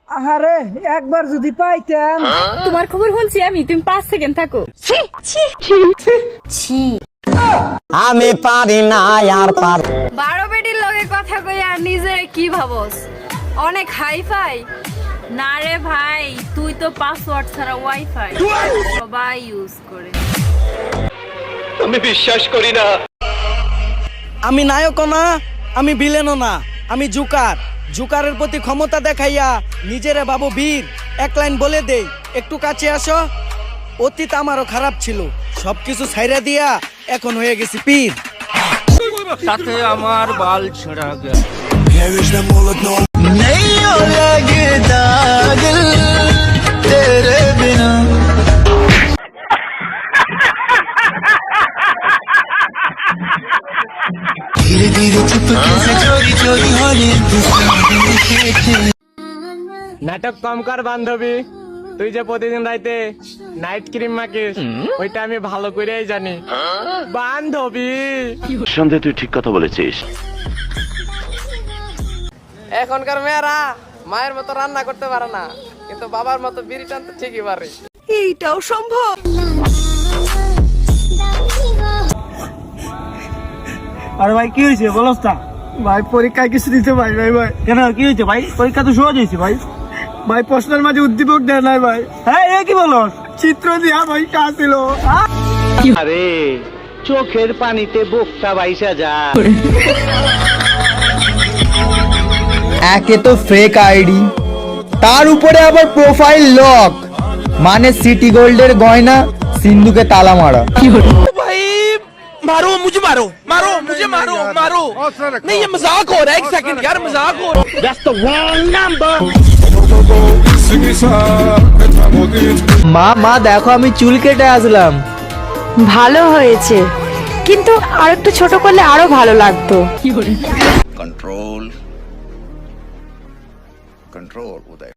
আরে একবার যদি পাইতাম। তোমার খবর শুনছি আমি, তুমি 5 সেকেন্ড থাকো। ছি আমি পারি না আর পার 12 বেডির লগে কথা কই আর নিজে কি ভাবস অনেক হাইফাই? না রে ভাই, তুই তো পাসওয়ার্ড ছাড়া ওয়াইফাই সবাই ইউজ করে। আমি বিশ্বাস করি না। আমি নায়কও না, আমি ভিলেনও না, আমি জোকার। জোকারের প্রতি ক্ষমতা দেখাইয়া নিজেরে ভাবো বীর। এক লাইন বলে দেই, একটু কাছে আসো। অতীত আমারও খারাপ ছিল, সবকিছু ছাইরা দিয়া এখন হয়ে গেছি পীর। সাথে আমার বাল ছেঁড়া গেল। নাটক কম কর বান্ধবী, তুই যে প্রতিদিন রাইতে নাইট ক্রিম মাখিস ওইটা আমি ভালো করেই জানি বান্ধবী। সন্দেহ, তুই ঠিক কথা বলেছিস। এখনকার মেয়েরা মায়ের মতো রান্না করতে পারে না, কিন্তু বাবার মতো বিড়ি টানতে ঠিকই পারে। এইটাও সম্ভব? আরে ভাই কি হয়েছে বলস তা? ভাই পরীক্ষায় কিছু দিতে পারি নাই ভাই। কেন কি হয়েছে ভাই? পরীক্ষা তো সহজ হয়েছে ভাই। ভাই প্রশ্নের মাঝে উদ্দীপক দেয় নাই ভাই। হ্যাঁ এ কি বলস? চিত্র দিয়া ভাই ছিল। আরে চোখের পানিতে বোকটা বাইসা যা। একে তো ফেক আইডি, তার উপরে আবার প্রোফাইল লক, মানে সিটি গোল্ডের গয়না, সিন্ধুকে তালা মারা। भाई मारो मुझे, मारो मारो मुझे, मारो मारो। नहीं ये मजाक हो रहा है, एक सेकंड यार, मजाक हो रहा है। That's the wrong number। মা দেখো আমি চুল কেটে আসলাম। ভালো হয়েছে, কিন্তু আরেকটু ছোট করলে আরো ভালো লাগতো। कंट्रोल कंट्रोल उदय।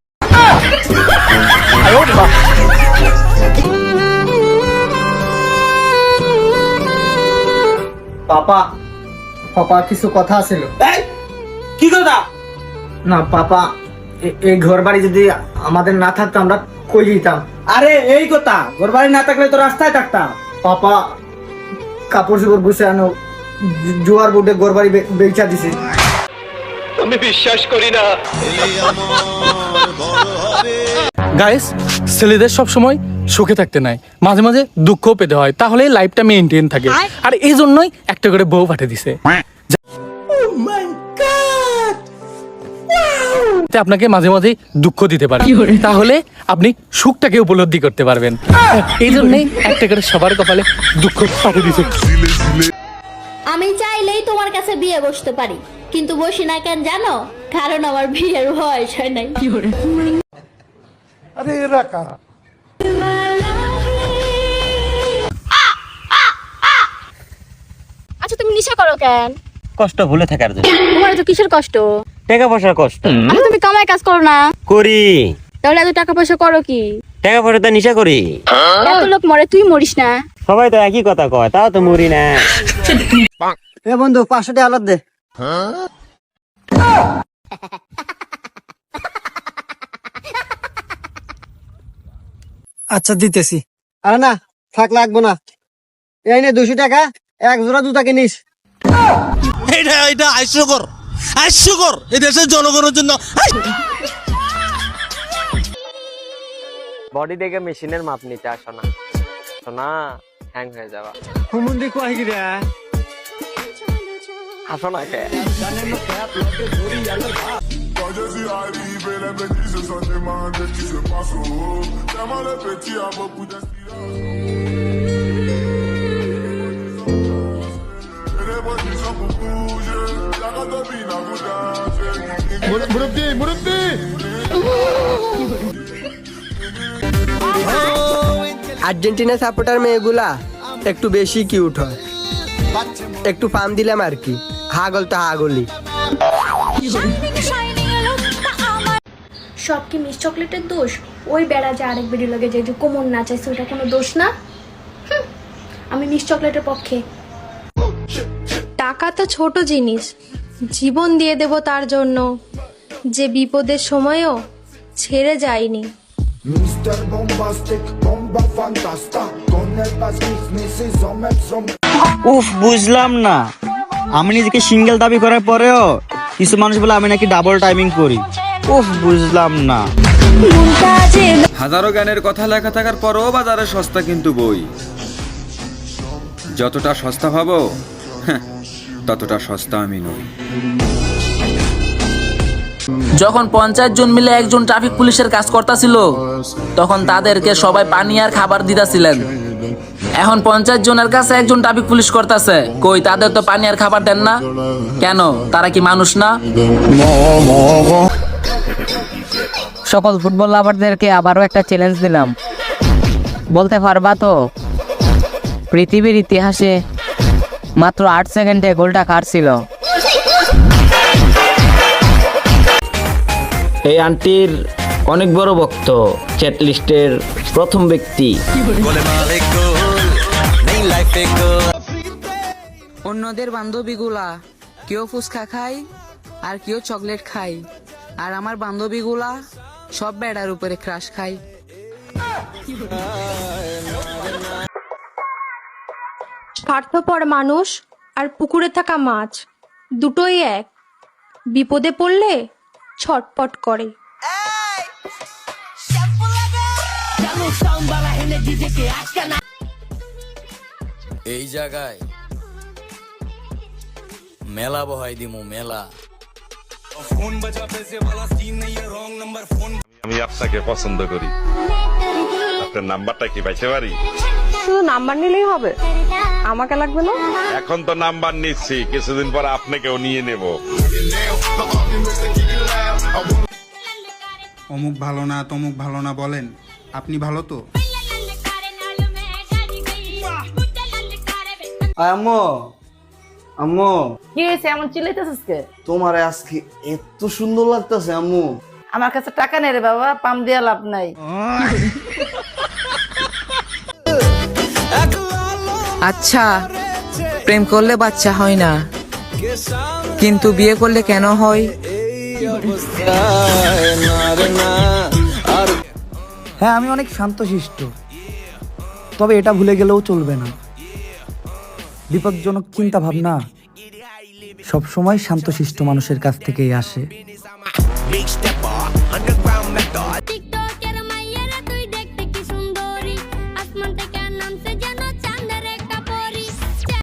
পাপা পাপা কিছু কথা ছিল। কি কথা? না পাপা, এই ঘর বাড়ি যদি আমাদের না থাকতো আমরা কই যেতাম? আরে এই কথা, ঘর বাড়ি না থাকলে তো রাস্তায় থাকতাম। পাপা কাপড় চোপড় গুছে আনো, জোয়ার বোর্ডে ঘর বাড়ি বেচা দিছে। আমি বিশ্বাস করি না। গাইস, ছেলেদের সব সময় সুখে থাকতে নাই, মাঝে মাঝে দুঃখও পেতে হয়, তাহলে লাইফটা মেইনটেইন থাকে। আর এই জন্যই একটা করে বউ পাঠিয়ে দিছে, আপনাকে মাঝে মাঝে দুঃখ দিতে পারে, তাহলে আপনি সুখটাকে উপলব্ধি করতে পারবেন। এই জন্যই একটা করে সবার কপালে দুঃখ পাঠিয়ে দিছে। আমি চাইলেই তোমার কাছে বিয়ে বসতে পারি, কিন্তু বসি না কেন জানো? কারণ আমার বিয়ের বয়স হয় নাই। अरे एरा कारा আচ্ছা তুমি নেশা করো কেন? কষ্ট ভুলে থাকার জন্য। তোমার তো কিসের কষ্ট? টাকা পয়সার কষ্ট। আচ্ছা তুমি কামাই কাজ করো না? করি। তাহলে এত টাকা পয়সা করো কি? টাকা পয়সা তো নিশা করি। এত লোক মরে, তুই মরিস না? সবাই তো একই কথা কয়, তাও তো মরি না। এ বন্ধু 500 টাকা আলাদা দে। আচ্ছা দিতেছি। আরে না থাক, লাগবো না। এই নে 200 টাকা, এক জোড়া জুতা কিনিস। এটা এটা হাস্যকর, হাস্যকর এই দেশের জনগণের জন্য। বডি দেখে মেশিনের মাপ নিতে আসো না, সোনা হ্যাং হয়ে যাবা। হুমুন্দি কয় কি রে? আসো না কে? আর্জেন্টিনা সাপোর্টার মেয়েগুলা একটু বেশি কিউট হয়, একটু পাম দিলাম আর কি। হাগল তো হাগলি। সব কি মিস চকলেটের দোষ? ওই বেড়া যে আরেক বেড়ি লাগে যে কোমর নাচাইছে, ওটা কোনো দোষ না। আমি মিস চকলেটের পক্ষে। টাকা তো ছোট জিনিস, জীবন দিয়ে দেব তার জন্য, যে বিপদের সময়ও ছেড়ে যায়নি। উফ, বুঝলাম না, আমি নিজেকে সিঙ্গেল দাবি করার পরেও কিছু মানুষ বলে আমি নাকি ডাবল টাইমিং করি। উফ, বুঝলাম না। হাজারো জ্ঞানের কথা লেখা থাকার পরও বাজারে সস্তা কিন্তু বই। যতটা সস্তা ভাবো ততটা সস্তা আমি নই। যখন 50 জন মিলে একজন ট্রাফিক পুলিশের কাজ করতেছিল, তখন তাদেরকে সবাই পানি আর খাবার দিতেছিলেন। এখন 50 জনের কাছে একজন ট্রাফিক পুলিশ করতেছে, কই তাদের তো পানি আর খাবার দেন না কেন? তারা কি মানুষ না? সকল ফুটবল লাভারদেরকে আবারও একটা চ্যালেঞ্জ দিলাম। বলতে পারবা তো পৃথিবীর ইতিহাসে মাত্র 8 সেকেন্ডে গোলটা কার ছিল? এই আন্টির অনেক বড় ভক্ত, চ্যাট লিস্টের প্রথম ব্যক্তি। অন্যদের বান্ধবীগুলা কেউ ফুচকা খায় আর কেউ চকলেট খায়, আর আমার বান্ধবীগুলা সব বেড়ার উপরে ক্রাশ খায়। স্বার্থপর মানুষ আর পুকুরে থাকা মাছ দুটোই এক, বিপদে পড়লে ছটপট করে। এই জায়গায় মেলা বহাই দিমু, মেলা। আমি আপনাকে পছন্দ করি, আপনার নাম্বারটা কি পাইতে পারি? শুধু নাম্বার নিলেই হবে, আমাকে লাগবে না। এখন তো নাম্বার নিচ্ছি, কিছুদিন পর আপনাকেও নিয়ে নেব। অমুক ভালো না তমুক ভালো না বলেন, আপনি ভালো তো? আম্মু, আম্মু, কি হয়েছে এমন চিল্লাইতেছিস কে? তোমার আজকে এত সুন্দর লাগতেছে আম্মু। আমার কাছে টাকা নেই রে বাবা, পাম দিয়া লাভ নাই। আচ্ছা, প্রেম করলে বাচ্চা হয় না, কিন্তু বিয়ে করলে কেন হয়? হ্যাঁ, আমি অনেক শান্তশিষ্ট, তবে এটা ভুলে গেলেও চলবে না, বিপজ্জনক চিন্তা ভাবনা সবসময় শান্তশিষ্ট মানুষের কাছ থেকেই আসে।